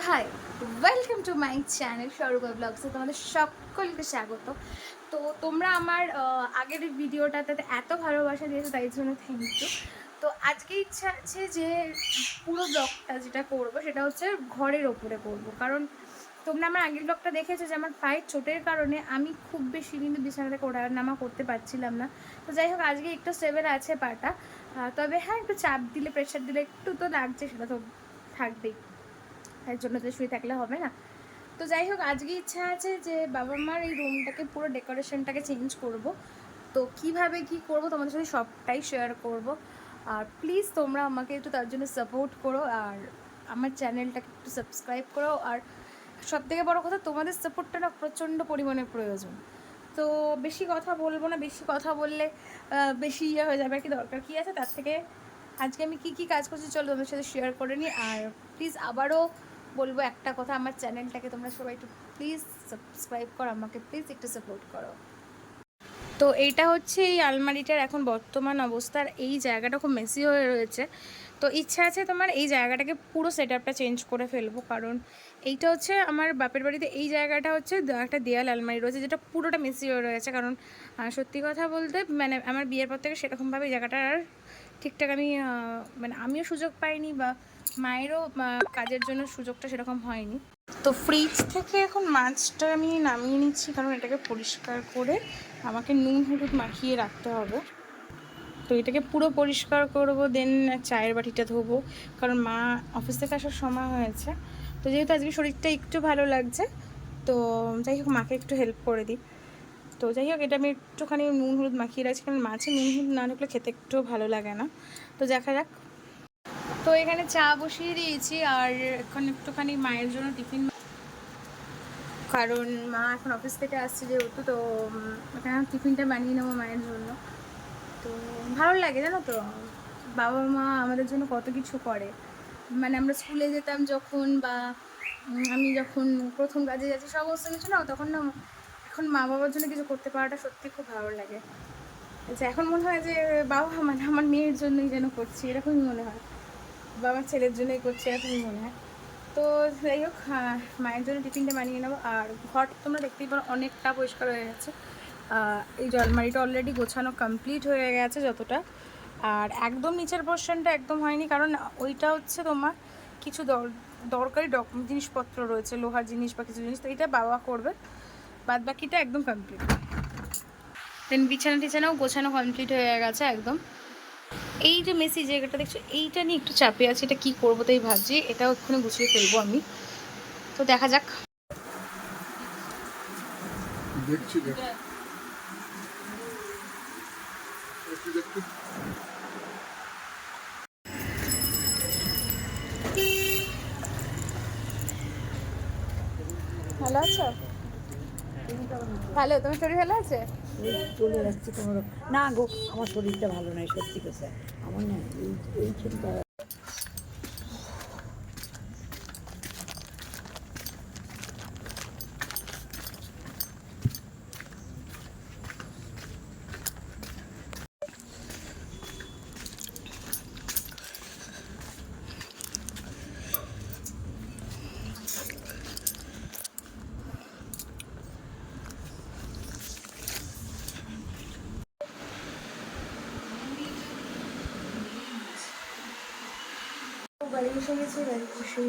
High, welcome to my channel Swarupa ব্লগসে তোমাদের সকলকে স্বাগত। তো তোমরা আমার আগের ভিডিওটাতে এত ভালোবাসা দিয়েছো, তাই জন্য থ্যাংক ইউ। তো আজকে ইচ্ছা আছে যে পুরো ব্লগটা যেটা করবো সেটা হচ্ছে ঘরের ওপরে করবো, কারণ তোমরা আমার আগের ব্লগটা দেখেছো যে আমার পায়ের চোটের কারণে আমি খুব বেশি কিন্তু বিছানা থেকে ওঠা নামা করতে পারছিলাম না। তো যাই হোক, আজকে একটু স্টেবল আছে পাটা, তবে হ্যাঁ একটু চাপ দিলে, প্রেশার দিলে একটু তো লাগছে, সেটা তো থাকবেই, তার জন্য তো শুয়ে থাকলে হবে না। তো যাই হোক, আজকে ইচ্ছা আছে যে বাবা মার এই রুমটাকে পুরো ডেকোরেশনটাকে চেঞ্জ করব। তো কিভাবে কি করব তোমাদের সাথে সবটাই শেয়ার করব। আর প্লিজ তোমরা আমাকে একটু তার জন্য সাপোর্ট করো, আর আমার চ্যানেলটাকে একটু সাবস্ক্রাইব করো। আর সবথেকে বড় কথা, তোমাদের সাপোর্টটা না প্রচণ্ড পরিমাণে প্রয়োজন। তো বেশি কথা বলবো না, বেশি কথা বললে বেশি ইয়ে হয়ে যাবে আর কি। দরকার কী আছে তার থেকে, আজকে আমি কি কাজ করছি চলো তোমাদের সাথে শেয়ার করে নিই। আর প্লিজ আবারও বলবো একটা কথা, আমার চ্যানেলটাকে তোমরা সবাই একটু প্লিজ সাবস্ক্রাইব করো, আমাকে প্লিজ একটু সাপোর্ট করো। তো এইটা হচ্ছে এই আলমারিটার এখন বর্তমান অবস্থার, এই জায়গাটা খুব মেসি হয়ে রয়েছে। তো ইচ্ছা আছে তোমার এই জায়গাটাকে পুরো সেট আপটা চেঞ্জ করে ফেলবো, কারণ এইটা হচ্ছে আমার বাপের বাড়িতে এই জায়গাটা হচ্ছে একটা দেয়াল আলমারি রয়েছে যেটা পুরোটা মেসি হয়ে রয়েছে। কারণ সত্যি কথা বলতে মানে আমার বিয়ের পর থেকে সেরকমভাবে এই জায়গাটা আর ঠিকঠাক আমি মানে আমিও সুযোগ পাইনি, বা মায়েরও কাজের জন্য সুযোগটা সেরকম হয়নি। তো ফ্রিজ থেকে এখন মাছটা আমি নামিয়ে নিচ্ছি, কারণ এটাকে পরিষ্কার করে আমাকে নুন হলুদ মাখিয়ে রাখতে হবে। তো এটাকে পুরো পরিষ্কার করব, দেন চায়ের বাটিটা ধোবো, কারণ মা অফিস থেকে আসার সময় হয়েছে। তো যেহেতু আজকে শরীরটা একটু ভালো লাগছে, তো যাই হোক মাকে একটু হেল্প করে দিই। তো যাই হোক, এটা আমি একটুখানি নুন হলুদ মাখিয়ে রাখছি, কারণ মাছে নুন হলুদ না ঢুকলে খেতে একটু ভালো লাগে না। তো দেখা যাক। তো এখানে চা বসিয়ে দিয়েছি, আর এখন একটুখানি মায়ের জন্য টিফিন, কারণ মা এখন অফিস থেকে আসছে যেহেতু, তো এখানে টিফিনটা বানিয়ে নেবো মায়ের জন্য। তো ভালো লাগে জানো তো, বাবা মা আমাদের জন্য কত কিছু করে। মানে আমরা স্কুলে যেতাম যখন, বা আমি যখন প্রথম কাজে যাচ্ছি, সমস্ত কিছু না তখন না, এখন মা বাবার জন্য কিছু করতে পারাটা সত্যি খুব ভালো লাগে। আচ্ছা, এখন মনে হয় যে বাবা মানে আমার মেয়ের জন্যই যেন করছি, এরকমই মনে হয়, বা আমার ছেলের জন্যই করছি, এরকমই মনে হয়। তো যাই হোক, মায়ের জন্য টিফিনটা বানিয়ে নেবো। আর ঘর তোমরা দেখতেই পারো অনেকটা পরিষ্কার হয়ে গেছে। এই আলমারিটা অলরেডি গোছানো কমপ্লিট হয়ে গেছে যতটা, আর একদম নিচের পোর্শনটা একদম হয়নি, কারণ ওইটা হচ্ছে তোমার কিছু দরকারি জিনিসপত্র রয়েছে, লোহার জিনিস বা কিছু জিনিস, তো এইটা বাবা করবে, বাদ বাকিটা একদম কমপ্লিট। দেন বিছানা টিছানাও গোছানো কমপ্লিট হয়ে গেছে একদম। এই যে মেসি জায়গাটা দেখছো, এইটা নিয়ে একটু চাপে আছে, এটা কী করবো তাই ভাবছি, এটাও এক্ষুনি গুছিয়ে ফেলবো আমি। তো দেখা যাক। দেখছি ভালো আছো? ভালো, তোমার শরীর ভালো আছে? চলে যাচ্ছে কোনো না গো, আমার শরীরটা ভালো নয় সত্যি কথা। আমার না এই চিন্তা। বাড়ি এসে গেছে, বাড়ি বসে